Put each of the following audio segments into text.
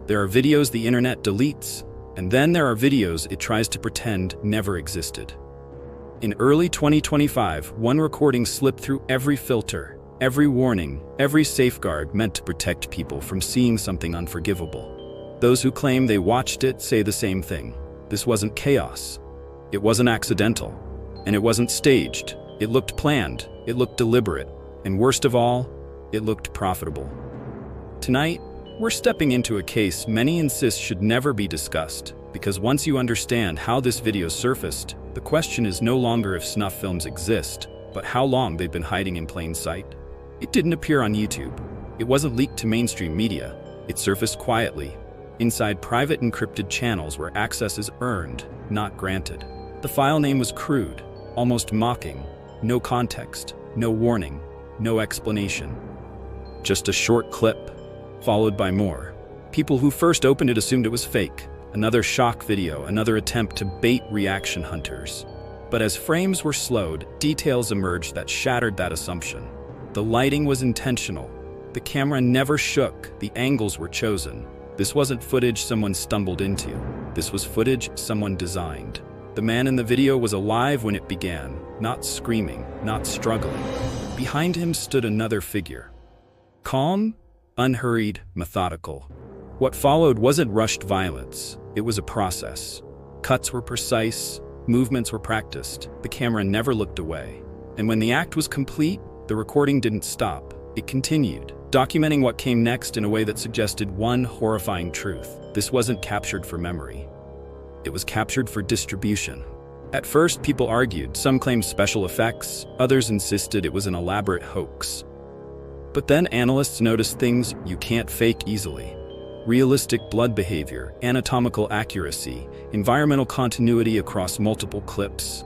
There are videos the internet deletes, and then there are videos it tries to pretend never existed. In early 2025, one recording slipped through every filter, every warning, every safeguard meant to protect people from seeing something unforgivable. Those who claim they watched it say the same thing. This wasn't chaos. It wasn't accidental. And it wasn't staged. It looked planned. It looked deliberate. And worst of all, it looked profitable. Tonight, we're stepping into a case many insist should never be discussed, because once you understand how this video surfaced, the question is no longer if snuff films exist, but how long they've been hiding in plain sight. It didn't appear on YouTube. It wasn't leaked to mainstream media. It surfaced quietly, inside private encrypted channels where access is earned, not granted. The file name was crude, almost mocking. No context, no warning, no explanation. Just a short clip, followed by more. People who first opened it assumed it was fake. Another shock video, another attempt to bait reaction hunters. But as frames were slowed, details emerged that shattered that assumption. The lighting was intentional. The camera never shook. The angles were chosen. This wasn't footage someone stumbled into. This was footage someone designed. The man in the video was alive when it began, not screaming, not struggling. Behind him stood another figure. Calm, unhurried, methodical. What followed wasn't rushed violence. It was a process. Cuts were precise, movements were practiced. The camera never looked away. And when the act was complete, the recording didn't stop. It continued, documenting what came next in a way that suggested one horrifying truth. This wasn't captured for memory. It was captured for distribution. At first, people argued. Some claimed special effects. Others insisted it was an elaborate hoax. But then analysts noticed things you can't fake easily. Realistic blood behavior, anatomical accuracy, environmental continuity across multiple clips.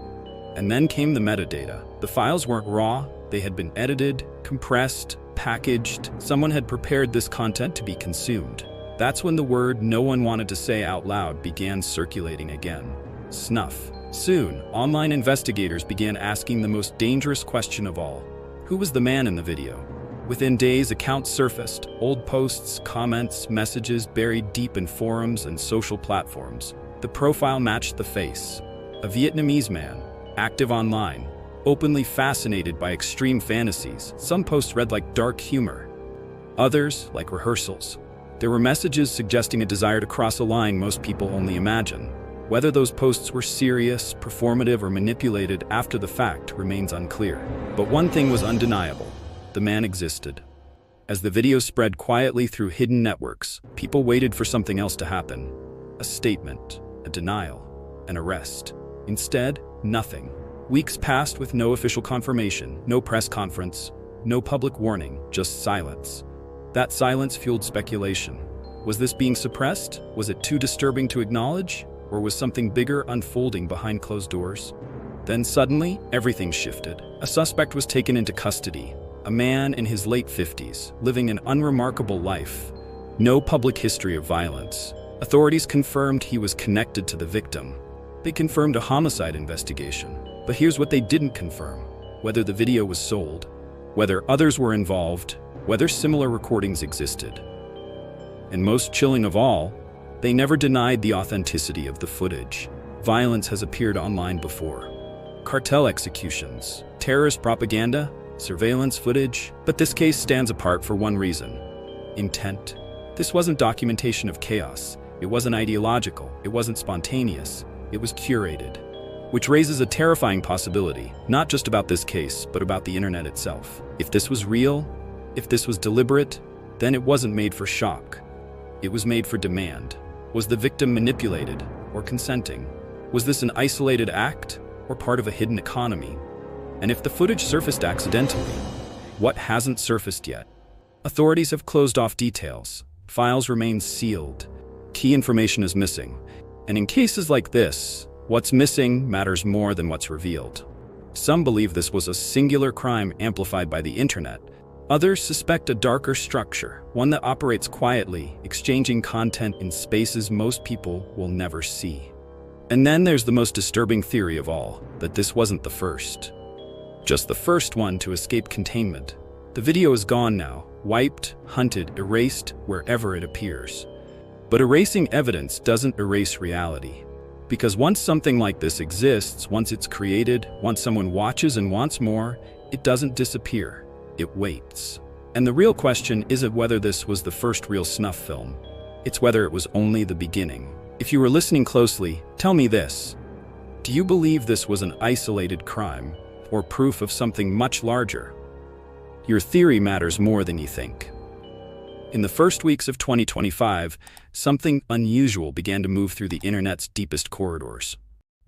And then came the metadata. The files weren't raw. They had been edited, compressed, packaged. Someone had prepared this content to be consumed. That's when the word no one wanted to say out loud began circulating again. Snuff. Soon, online investigators began asking the most dangerous question of all. Who was the man in the video? Within days, accounts surfaced, old posts, comments, messages buried deep in forums and social platforms. The profile matched the face. A Vietnamese man, active online, openly fascinated by extreme fantasies. Some posts read like dark humor, others like rehearsals. There were messages suggesting a desire to cross a line most people only imagine. Whether those posts were serious, performative, or manipulated after the fact remains unclear. But one thing was undeniable. The man existed. As the video spread quietly through hidden networks, people waited for something else to happen. A statement, a denial, an arrest. Instead, nothing. Weeks passed with no official confirmation, no press conference, no public warning, just silence. That silence fueled speculation. Was this being suppressed? Was it too disturbing to acknowledge? Or was something bigger unfolding behind closed doors? Then suddenly, everything shifted. A suspect was taken into custody. A man in his late 50s, living an unremarkable life. No public history of violence. Authorities confirmed he was connected to the victim. They confirmed a homicide investigation. But here's what they didn't confirm: whether the video was sold, whether others were involved, whether similar recordings existed. And most chilling of all, they never denied the authenticity of the footage. Violence has appeared online before. Cartel executions, terrorist propaganda, surveillance footage. But this case stands apart for one reason: intent. This wasn't documentation of chaos. It wasn't ideological. It wasn't spontaneous. It was curated. Which raises a terrifying possibility, not just about this case, but about the internet itself. If this was real, if this was deliberate, then it wasn't made for shock. It was made for demand. Was the victim manipulated or consenting? Was this an isolated act or part of a hidden economy? And if the footage surfaced accidentally, what hasn't surfaced yet? Authorities have closed off details. Files remain sealed. Key information is missing. And in cases like this, what's missing matters more than what's revealed. Some believe this was a singular crime amplified by the internet. Others suspect a darker structure, one that operates quietly, exchanging content in spaces most people will never see. And then there's the most disturbing theory of all, that this wasn't the first. Just the first one to escape containment. The video is gone now, wiped, hunted, erased wherever it appears. But erasing evidence doesn't erase reality. Because once something like this exists, once it's created, once someone watches and wants more, it doesn't disappear. It waits. And the real question isn't whether this was the first real snuff film. It's whether it was only the beginning. If you were listening closely, tell me this. Do you believe this was an isolated crime, or proof of something much larger? Your theory matters more than you think. In the first weeks of 2025, something unusual began to move through the internet's deepest corridors.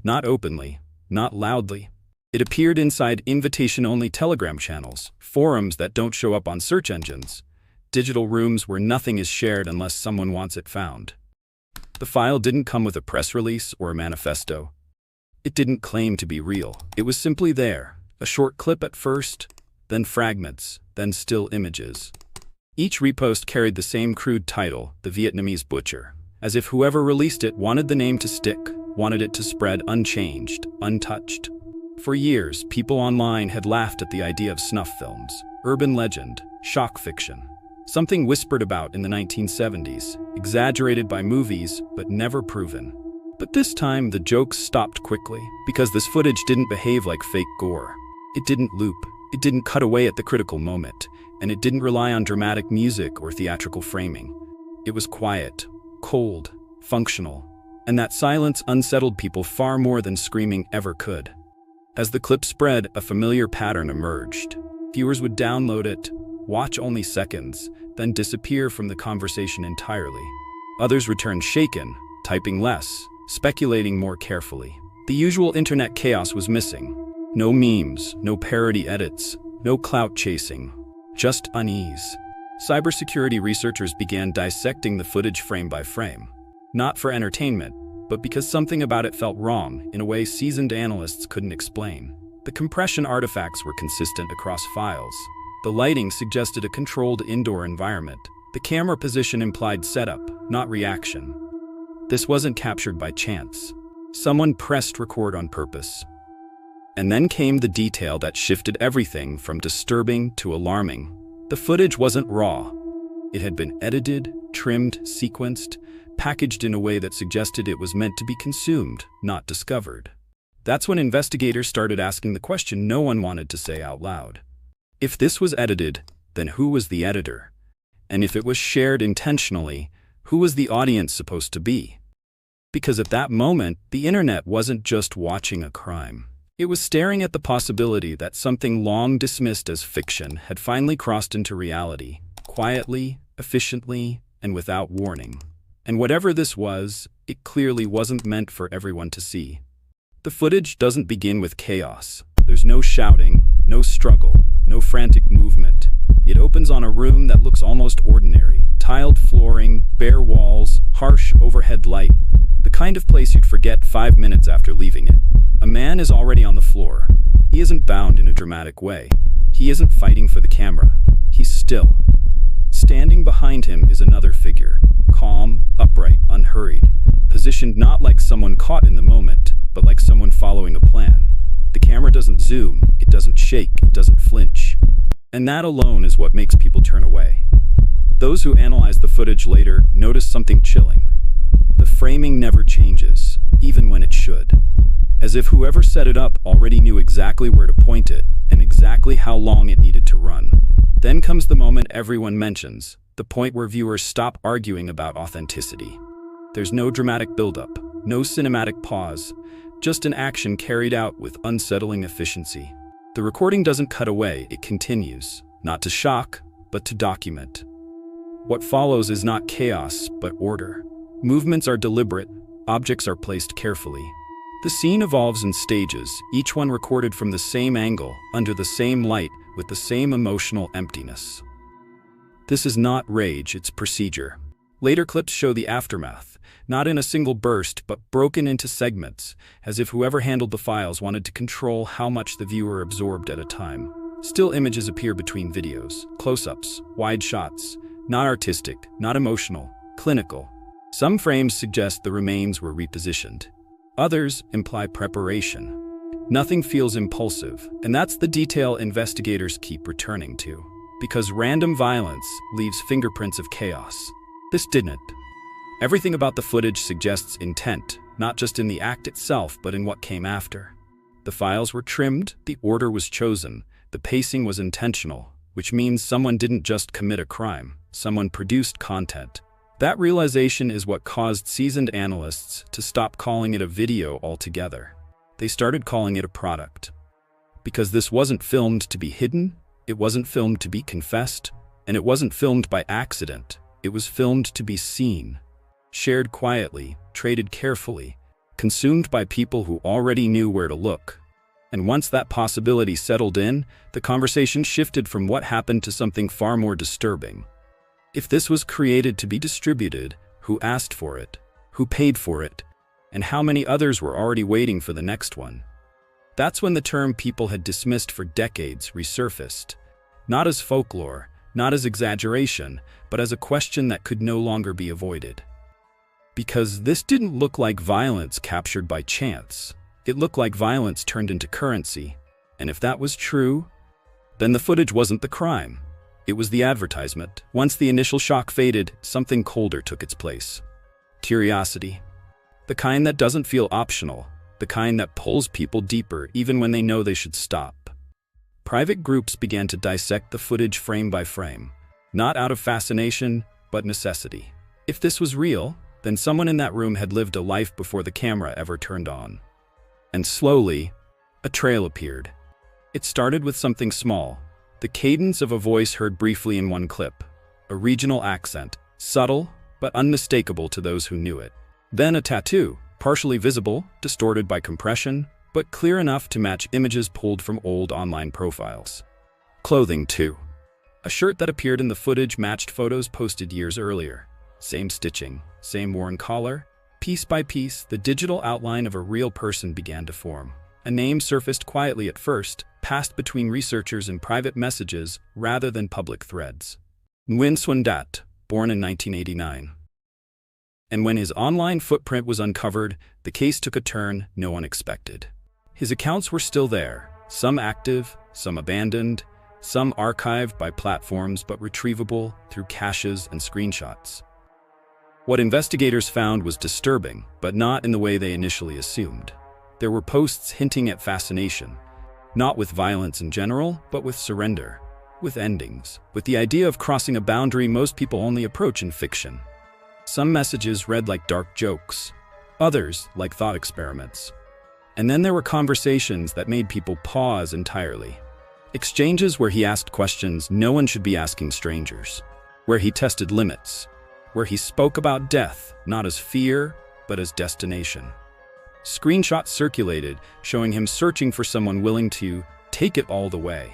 Not openly, not loudly. It appeared inside invitation-only Telegram channels, forums that don't show up on search engines, digital rooms where nothing is shared unless someone wants it found. The file didn't come with a press release or a manifesto. It didn't claim to be real. It was simply there, a short clip at first, then fragments, then still images. Each repost carried the same crude title, The Vietnamese Butcher, as if whoever released it wanted the name to stick, wanted it to spread unchanged, untouched. For years, people online had laughed at the idea of snuff films, urban legend, shock fiction. Something whispered about in the 1970s, exaggerated by movies, but never proven. But this time, the jokes stopped quickly, because this footage didn't behave like fake gore. It didn't loop, it didn't cut away at the critical moment, and it didn't rely on dramatic music or theatrical framing. It was quiet, cold, functional, and that silence unsettled people far more than screaming ever could. As the clip spread, a familiar pattern emerged. Viewers would download it, watch only seconds, then disappear from the conversation entirely. Others returned shaken, typing less, speculating more carefully. The usual internet chaos was missing. No memes, no parody edits, no clout chasing, just unease. Cybersecurity researchers began dissecting the footage frame by frame. Not for entertainment, but because something about it felt wrong in a way seasoned analysts couldn't explain. The compression artifacts were consistent across files. The lighting suggested a controlled indoor environment. The camera position implied setup, not reaction. This wasn't captured by chance. Someone pressed record on purpose. And then came the detail that shifted everything from disturbing to alarming. The footage wasn't raw. It had been edited, trimmed, sequenced, packaged in a way that suggested it was meant to be consumed, not discovered. That's when investigators started asking the question no one wanted to say out loud. If this was edited, then who was the editor? And if it was shared intentionally, who was the audience supposed to be? Because at that moment, the internet wasn't just watching a crime. It was staring at the possibility that something long dismissed as fiction had finally crossed into reality, quietly, efficiently, and without warning. And whatever this was, it clearly wasn't meant for everyone to see. The footage doesn't begin with chaos. There's no shouting, no struggle, no frantic movement. It opens on a room that looks almost ordinary. Tiled flooring, bare walls, harsh overhead light. The kind of place you'd forget 5 minutes after leaving it. A man is already on the floor. He isn't bound in a dramatic way. He isn't fighting for the camera. He's still. Standing behind him is another figure, calm, upright, unhurried, positioned not like someone caught in the moment, but like someone following a plan. The camera doesn't zoom, it doesn't shake, it doesn't flinch. And that alone is what makes people turn away. Those who analyze the footage later notice something chilling. The framing never changes, even when it should. As if whoever set it up already knew exactly where to point it and exactly how long it needed to run. Then comes the moment everyone mentions, the point where viewers stop arguing about authenticity. There's no dramatic buildup, no cinematic pause, just an action carried out with unsettling efficiency. The recording doesn't cut away, it continues, not to shock, but to document. What follows is not chaos, but order. Movements are deliberate, objects are placed carefully. The scene evolves in stages, each one recorded from the same angle, under the same light, with the same emotional emptiness. This is not rage, it's procedure. Later clips show the aftermath, not in a single burst, but broken into segments, as if whoever handled the files wanted to control how much the viewer absorbed at a time. Still images appear between videos, close-ups, wide shots, not artistic, not emotional, clinical. Some frames suggest the remains were repositioned. Others imply preparation. Nothing feels impulsive, and that's the detail investigators keep returning to. Because random violence leaves fingerprints of chaos. This didn't. Everything about the footage suggests intent, not just in the act itself, but in what came after. The files were trimmed, the order was chosen, the pacing was intentional, which means someone didn't just commit a crime, someone produced content. That realization is what caused seasoned analysts to stop calling it a video altogether. They started calling it a product. Because this wasn't filmed to be hidden, it wasn't filmed to be confessed, and it wasn't filmed by accident. It was filmed to be seen, shared quietly, traded carefully, consumed by people who already knew where to look. And once that possibility settled in, the conversation shifted from what happened to something far more disturbing. If this was created to be distributed, who asked for it? Who paid for it? And how many others were already waiting for the next one? That's when the term people had dismissed for decades resurfaced. Not as folklore, not as exaggeration, but as a question that could no longer be avoided. Because this didn't look like violence captured by chance. It looked like violence turned into currency. And if that was true, then the footage wasn't the crime. It was the advertisement. Once the initial shock faded, something colder took its place. Curiosity. The kind that doesn't feel optional. The kind that pulls people deeper even when they know they should stop. Private groups began to dissect the footage frame by frame. Not out of fascination, but necessity. If this was real, then someone in that room had lived a life before the camera ever turned on. And slowly, a trail appeared. It started with something small. The cadence of a voice heard briefly in one clip. A regional accent, subtle but unmistakable to those who knew it. Then a tattoo, partially visible, distorted by compression, but clear enough to match images pulled from old online profiles. Clothing, too. A shirt that appeared in the footage matched photos posted years earlier. Same stitching, same worn collar. Piece by piece, the digital outline of a real person began to form. A name surfaced quietly at first, passed between researchers in private messages rather than public threads. Nguyen Xuan Dat, born in 1989. And when his online footprint was uncovered, the case took a turn no one expected. His accounts were still there, some active, some abandoned, some archived by platforms but retrievable through caches and screenshots. What investigators found was disturbing, but not in the way they initially assumed. There were posts hinting at fascination, not with violence in general, but with surrender, with endings, with the idea of crossing a boundary most people only approach in fiction. Some messages read like dark jokes, others like thought experiments. And then there were conversations that made people pause entirely. Exchanges where he asked questions no one should be asking strangers, where he tested limits, where he spoke about death, not as fear, but as destination. Screenshots circulated, showing him searching for someone willing to take it all the way.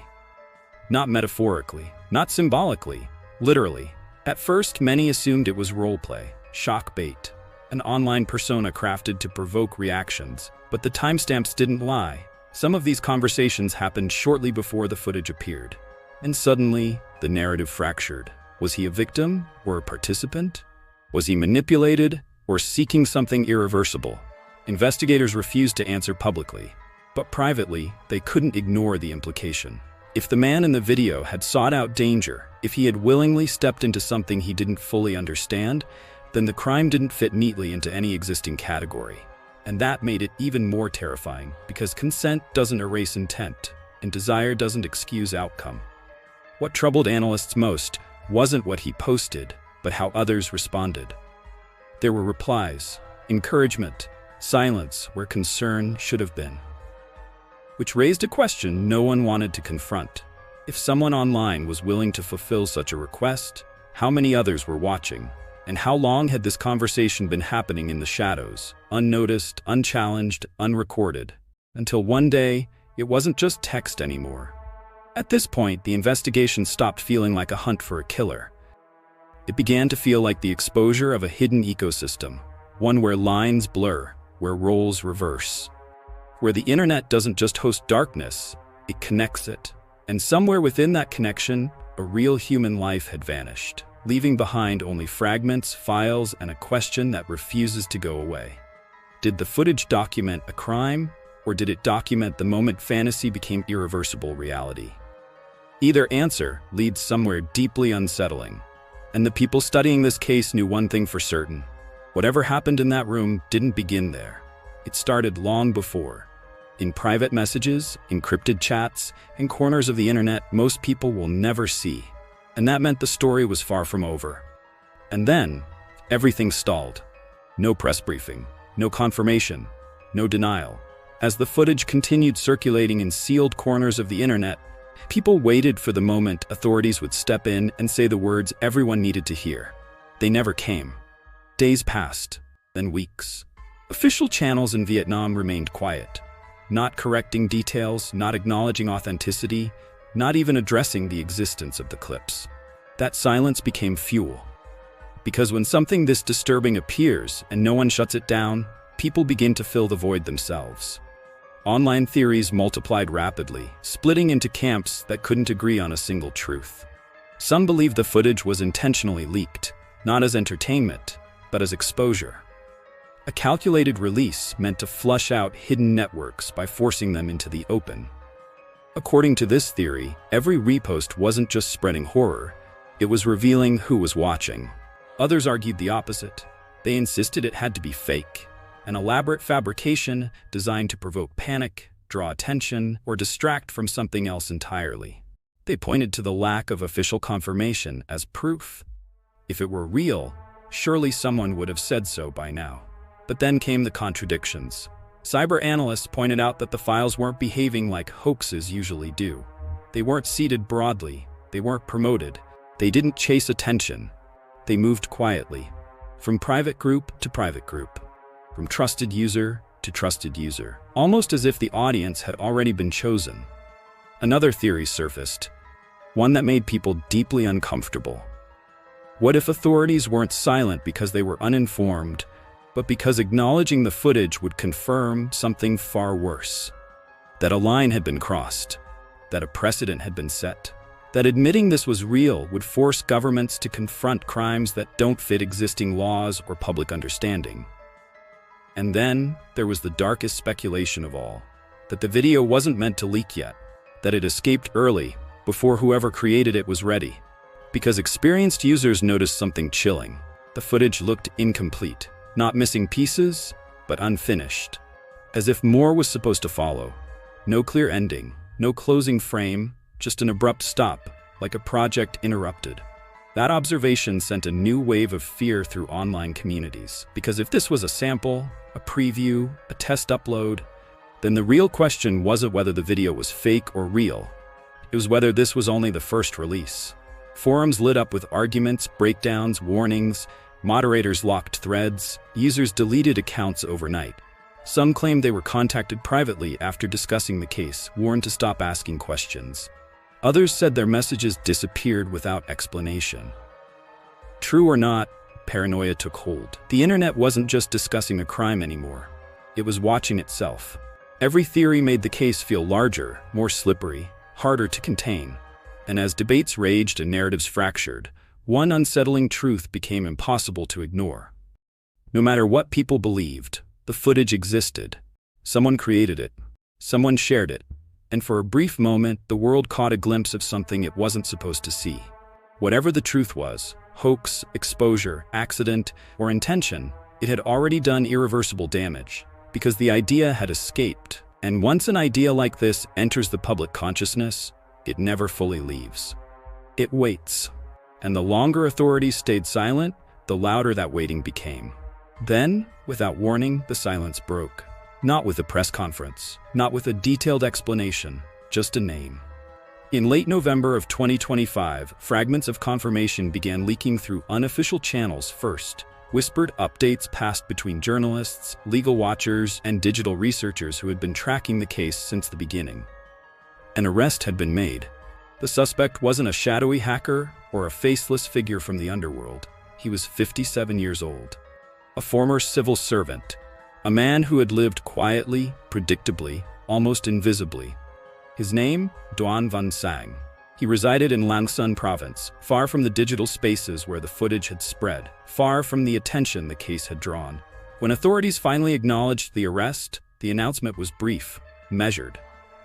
Not metaphorically, not symbolically, literally. At first, many assumed it was roleplay, shock bait, an online persona crafted to provoke reactions, but the timestamps didn't lie. Some of these conversations happened shortly before the footage appeared. And suddenly, the narrative fractured. Was he a victim or a participant? Was he manipulated or seeking something irreversible? Investigators refused to answer publicly, but privately, they couldn't ignore the implication. If the man in the video had sought out danger, if he had willingly stepped into something he didn't fully understand, then the crime didn't fit neatly into any existing category. And that made it even more terrifying, because consent doesn't erase intent, and desire doesn't excuse outcome. What troubled analysts most wasn't what he posted, but how others responded. There were replies, encouragement, silence where concern should have been. Which raised a question no one wanted to confront. If someone online was willing to fulfill such a request, how many others were watching? And how long had this conversation been happening in the shadows, unnoticed, unchallenged, unrecorded? Until one day, it wasn't just text anymore. At this point, the investigation stopped feeling like a hunt for a killer. It began to feel like the exposure of a hidden ecosystem, one where lines blur, where roles reverse, where the internet doesn't just host darkness, it connects it. And somewhere within that connection, a real human life had vanished, leaving behind only fragments, files, and a question that refuses to go away. Did the footage document a crime, or did it document the moment fantasy became irreversible reality? Either answer leads somewhere deeply unsettling. And the people studying this case knew one thing for certain. Whatever happened in that room didn't begin there. It started long before. In private messages, encrypted chats, and corners of the internet most people will never see. And that meant the story was far from over. And then, everything stalled. No press briefing, no confirmation, no denial. As the footage continued circulating in sealed corners of the internet, people waited for the moment authorities would step in and say the words everyone needed to hear. They never came. Days passed, then weeks. Official channels in Vietnam remained quiet, not correcting details, not acknowledging authenticity, not even addressing the existence of the clips. That silence became fuel. Because when something this disturbing appears and no one shuts it down, people begin to fill the void themselves. Online theories multiplied rapidly, splitting into camps that couldn't agree on a single truth. Some believed the footage was intentionally leaked, not as entertainment, but as exposure. A calculated release meant to flush out hidden networks by forcing them into the open. According to this theory, every repost wasn't just spreading horror, it was revealing who was watching. Others argued the opposite. They insisted it had to be fake, an elaborate fabrication designed to provoke panic, draw attention, or distract from something else entirely. They pointed to the lack of official confirmation as proof. If it were real, surely someone would have said so by now. But then came the contradictions. Cyber analysts pointed out that the files weren't behaving like hoaxes usually do. They weren't seeded broadly, they weren't promoted, they didn't chase attention. They moved quietly, from private group to private group, from trusted user to trusted user, almost as if the audience had already been chosen. Another theory surfaced, one that made people deeply uncomfortable. What if authorities weren't silent because they were uninformed, but because acknowledging the footage would confirm something far worse? That a line had been crossed, that a precedent had been set, that admitting this was real would force governments to confront crimes that don't fit existing laws or public understanding. And then there was the darkest speculation of all, that the video wasn't meant to leak yet, that it escaped early, before whoever created it was ready. Because experienced users noticed something chilling. The footage looked incomplete, not missing pieces, but unfinished. As if more was supposed to follow. No clear ending, no closing frame, just an abrupt stop, like a project interrupted. That observation sent a new wave of fear through online communities. Because if this was a sample, a preview, a test upload, then the real question wasn't whether the video was fake or real. It was whether this was only the first release. Forums lit up with arguments, breakdowns, warnings, moderators locked threads, users deleted accounts overnight. Some claimed they were contacted privately after discussing the case, warned to stop asking questions. Others said their messages disappeared without explanation. True or not, paranoia took hold. The internet wasn't just discussing a crime anymore. It was watching itself. Every theory made the case feel larger, more slippery, harder to contain. And as debates raged and narratives fractured, one unsettling truth became impossible to ignore. No matter what people believed, the footage existed. Someone created it. Someone shared it. And for a brief moment, the world caught a glimpse of something it wasn't supposed to see. Whatever the truth was, hoax, exposure, accident, or intention, it had already done irreversible damage, because the idea had escaped. And once an idea like this enters the public consciousness, it never fully leaves. It waits. And the longer authorities stayed silent, the louder that waiting became. Then, without warning, the silence broke. Not with a press conference, not with a detailed explanation, just a name. In late November of 2025, fragments of confirmation began leaking through unofficial channels first. Whispered updates passed between journalists, legal watchers, and digital researchers who had been tracking the case since the beginning. An arrest had been made. The suspect wasn't a shadowy hacker or a faceless figure from the underworld. He was 57 years old. A former civil servant. A man who had lived quietly, predictably, almost invisibly. His name? Duan Van Sang. He resided in Lang Son province, far from the digital spaces where the footage had spread, far from the attention the case had drawn. When authorities finally acknowledged the arrest, the announcement was brief, measured,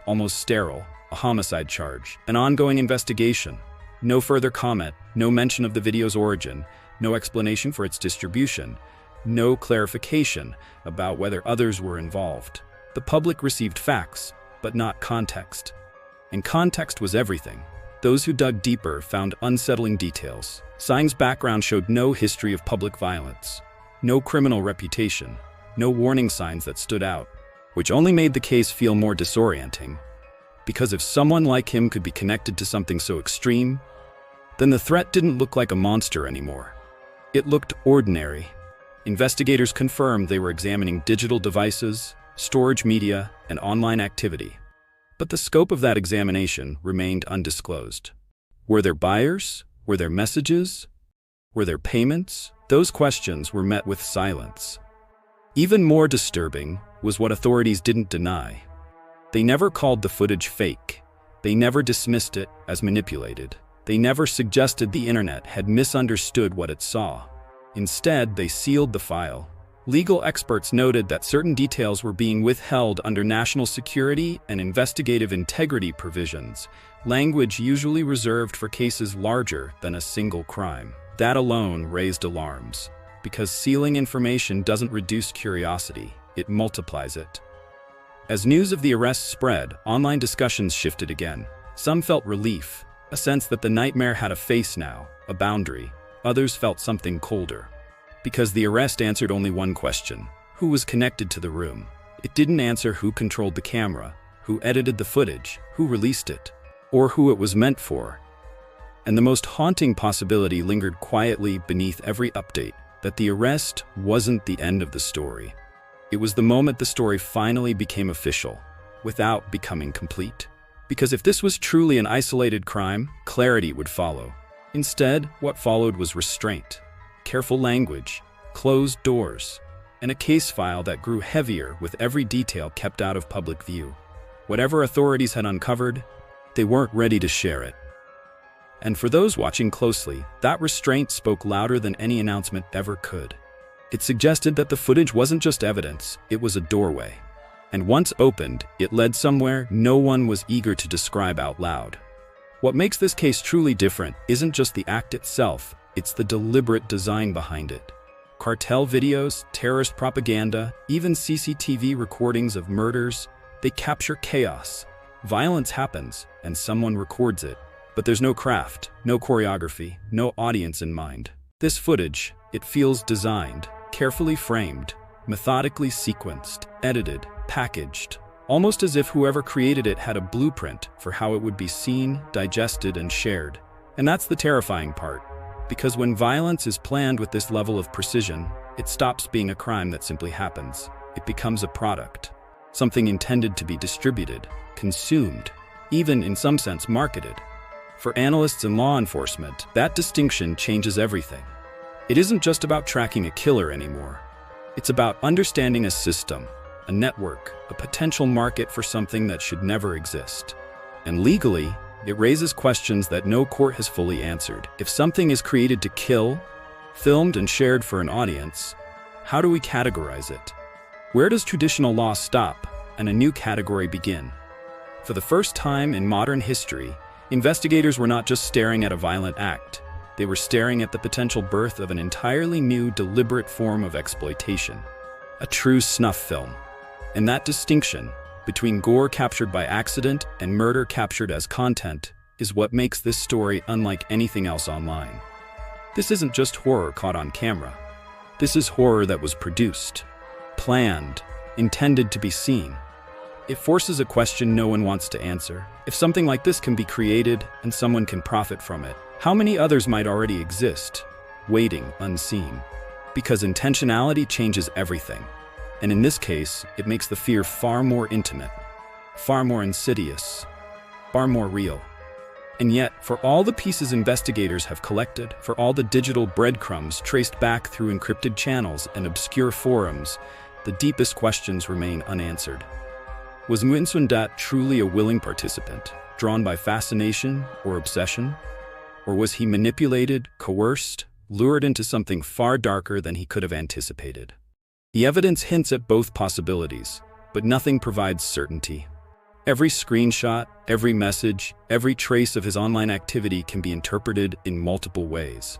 almost sterile. A homicide charge, an ongoing investigation. No further comment, no mention of the video's origin, no explanation for its distribution. no clarification about whether others were involved. The public received facts, but not context. And context was everything. Those who dug deeper found unsettling details. Tsang's background showed no history of public violence, no criminal reputation, no warning signs that stood out, which only made the case feel more disorienting. Because if someone like him could be connected to something so extreme, then the threat didn't look like a monster anymore. It looked ordinary. Investigators confirmed they were examining digital devices, storage media, and online activity. But the scope of that examination remained undisclosed. Were there buyers? Were there messages? Were there payments? Those questions were met with silence. Even more disturbing was what authorities didn't deny. They never called the footage fake. They never dismissed it as manipulated. They never suggested the internet had misunderstood what it saw. Instead, they sealed the file. Legal experts noted that certain details were being withheld under national security and investigative integrity provisions, language usually reserved for cases larger than a single crime. That alone raised alarms, because sealing information doesn't reduce curiosity, it multiplies it. As news of the arrest spread, online discussions shifted again. Some felt relief, a sense that the nightmare had a face now, a boundary. Others felt something colder. Because the arrest answered only one question: who was connected to the room? It didn't answer who controlled the camera, who edited the footage, who released it, or who it was meant for. And the most haunting possibility lingered quietly beneath every update: that the arrest wasn't the end of the story. It was the moment the story finally became official, without becoming complete. Because if this was truly an isolated crime, clarity would follow. Instead, what followed was restraint, careful language, closed doors, and a case file that grew heavier with every detail kept out of public view. Whatever authorities had uncovered, they weren't ready to share it. And for those watching closely, that restraint spoke louder than any announcement ever could. It suggested that the footage wasn't just evidence, it was a doorway. And once opened, it led somewhere no one was eager to describe out loud. What makes this case truly different isn't just the act itself, it's the deliberate design behind it. Cartel videos, terrorist propaganda, even CCTV recordings of murders, they capture chaos. Violence happens, and someone records it. But there's no craft, no choreography, no audience in mind. This footage, it feels designed, carefully framed, methodically sequenced, edited, packaged, almost as if whoever created it had a blueprint for how it would be seen, digested, and shared. And that's the terrifying part, because when violence is planned with this level of precision, it stops being a crime that simply happens. It becomes a product, something intended to be distributed, consumed, even in some sense marketed. For analysts and law enforcement, that distinction changes everything. It isn't just about tracking a killer anymore. It's about understanding a system, a network, a potential market for something that should never exist. And legally, it raises questions that no court has fully answered. If something is created to kill, filmed and shared for an audience, how do we categorize it? Where does traditional law stop and a new category begin? For the first time in modern history, investigators were not just staring at a violent act. They were staring at the potential birth of an entirely new, deliberate form of exploitation. A true snuff film. And that distinction between gore captured by accident and murder captured as content is what makes this story unlike anything else online. This isn't just horror caught on camera. This is horror that was produced, planned, intended to be seen. It forces a question no one wants to answer. If something like this can be created and someone can profit from it, how many others might already exist, waiting unseen? Because intentionality changes everything. And in this case, it makes the fear far more intimate, far more insidious, far more real. And yet, for all the pieces investigators have collected, for all the digital breadcrumbs traced back through encrypted channels and obscure forums, the deepest questions remain unanswered. Was Nguyen Xuan Dat truly a willing participant, drawn by fascination or obsession? Or was he manipulated, coerced, lured into something far darker than he could have anticipated? The evidence hints at both possibilities, but nothing provides certainty. Every screenshot, every message, every trace of his online activity can be interpreted in multiple ways.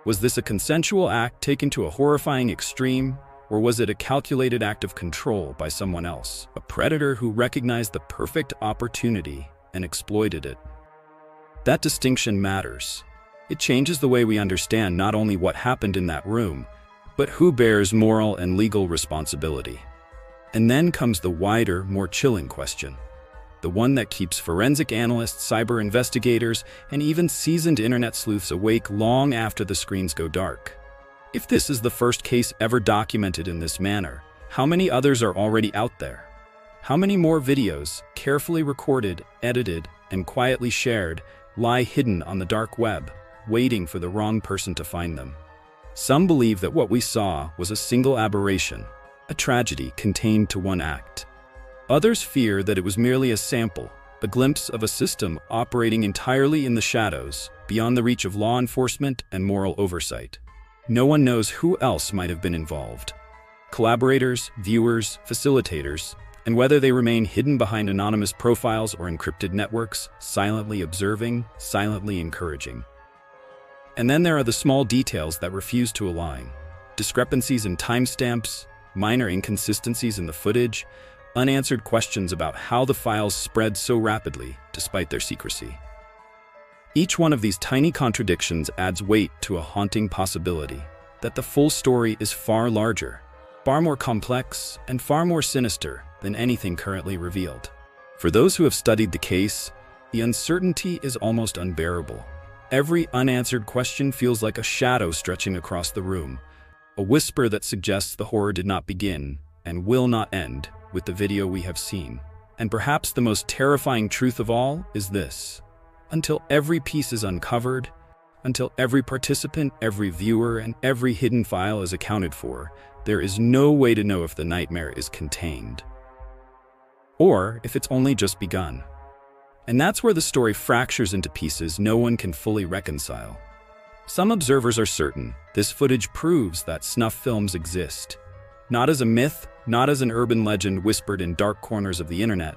Was this a consensual act taken to a horrifying extreme, or was it a calculated act of control by someone else, a predator who recognized the perfect opportunity and exploited it? That distinction matters. It changes the way we understand not only what happened in that room, but who bears moral and legal responsibility. And then comes the wider, more chilling question. The one that keeps forensic analysts, cyber investigators, and even seasoned internet sleuths awake long after the screens go dark. If this is the first case ever documented in this manner, how many others are already out there? How many more videos, carefully recorded, edited, and quietly shared, lie hidden on the dark web, waiting for the wrong person to find them? Some believe that what we saw was a single aberration, a tragedy contained to one act. Others fear that it was merely a sample, a glimpse of a system operating entirely in the shadows, beyond the reach of law enforcement and moral oversight. No one knows who else might have been involved. Collaborators, viewers, facilitators, and whether they remain hidden behind anonymous profiles or encrypted networks, silently observing, silently encouraging. And then there are the small details that refuse to align. Discrepancies in timestamps, minor inconsistencies in the footage, unanswered questions about how the files spread so rapidly despite their secrecy. Each one of these tiny contradictions adds weight to a haunting possibility that the full story is far larger, far more complex, and far more sinister than anything currently revealed. For those who have studied the case, the uncertainty is almost unbearable. Every unanswered question feels like a shadow stretching across the room, a whisper that suggests the horror did not begin and will not end with the video we have seen. And perhaps the most terrifying truth of all is this: until every piece is uncovered, until every participant, every viewer, and every hidden file is accounted for, there is no way to know if the nightmare is contained, or if it's only just begun. And that's where the story fractures into pieces no one can fully reconcile. Some observers are certain this footage proves that snuff films exist, not as a myth, not as an urban legend whispered in dark corners of the internet,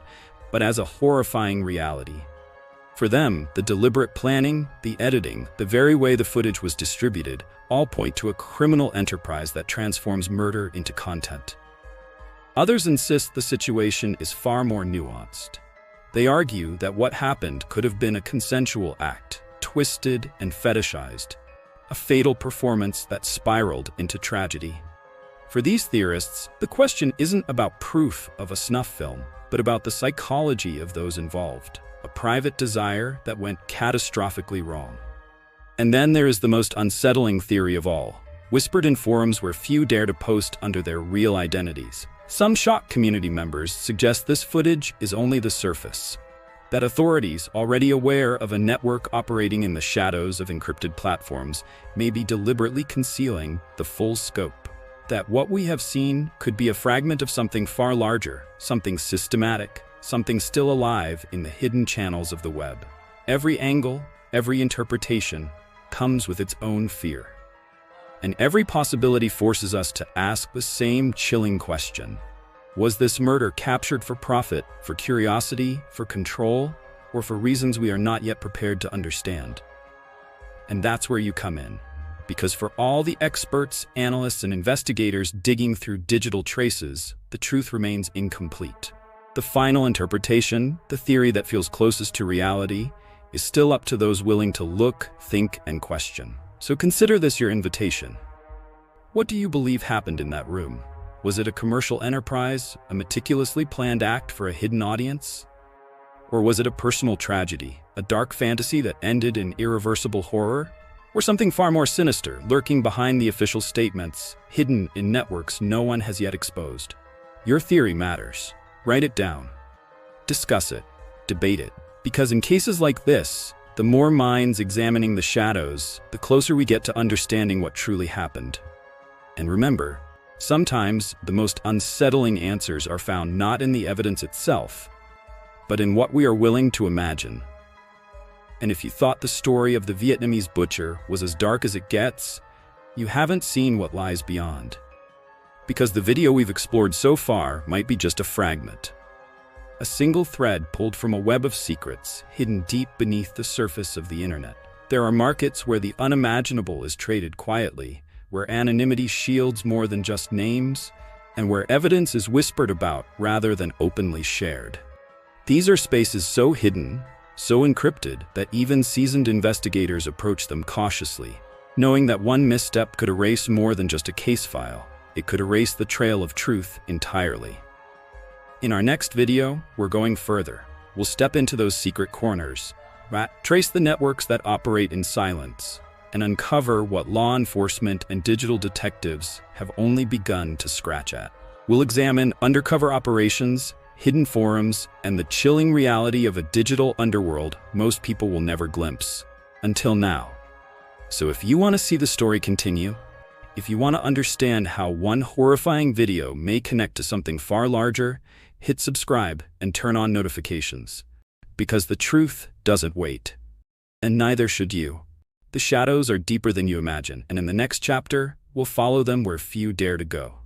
but as a horrifying reality. For them, the deliberate planning, the editing, the very way the footage was distributed, all point to a criminal enterprise that transforms murder into content. Others insist the situation is far more nuanced. They argue that what happened could have been a consensual act, twisted and fetishized, a fatal performance that spiraled into tragedy. For these theorists, the question isn't about proof of a snuff film, but about the psychology of those involved, a private desire that went catastrophically wrong. And then there is the most unsettling theory of all, whispered in forums where few dare to post under their real identities. Some shocked community members suggest this footage is only the surface, that authorities, already aware of a network operating in the shadows of encrypted platforms, may be deliberately concealing the full scope. That what we have seen could be a fragment of something far larger, something systematic, something still alive in the hidden channels of the web. Every angle, every interpretation comes with its own fear. And every possibility forces us to ask the same chilling question. Was this murder captured for profit, for curiosity, for control, or for reasons we are not yet prepared to understand? And that's where you come in. Because for all the experts, analysts, and investigators digging through digital traces, the truth remains incomplete. The final interpretation, the theory that feels closest to reality, is still up to those willing to look, think, and question. So consider this your invitation. What do you believe happened in that room? Was it a commercial enterprise, a meticulously planned act for a hidden audience? Or was it a personal tragedy, a dark fantasy that ended in irreversible horror? Or something far more sinister, lurking behind the official statements, hidden in networks no one has yet exposed? Your theory matters. Write it down. Discuss it. Debate it. Because in cases like this, the more minds examining the shadows, the closer we get to understanding what truly happened. And remember, sometimes the most unsettling answers are found not in the evidence itself, but in what we are willing to imagine. And if you thought the story of the Vietnamese butcher was as dark as it gets, you haven't seen what lies beyond. Because the video we've explored so far might be just a fragment. A single thread pulled from a web of secrets hidden deep beneath the surface of the internet. There are markets where the unimaginable is traded quietly, where anonymity shields more than just names, and where evidence is whispered about rather than openly shared. These are spaces so hidden, so encrypted, that even seasoned investigators approach them cautiously, knowing that one misstep could erase more than just a case file. It could erase the trail of truth entirely. In our next video, we're going further. We'll step into those secret corners, trace the networks that operate in silence, and uncover what law enforcement and digital detectives have only begun to scratch at. We'll examine undercover operations, hidden forums, and the chilling reality of a digital underworld most people will never glimpse. Until now. So if you want to see the story continue, if you want to understand how one horrifying video may connect to something far larger, hit subscribe and turn on notifications. Because the truth doesn't wait. And neither should you. The shadows are deeper than you imagine, and in the next chapter, we'll follow them where few dare to go.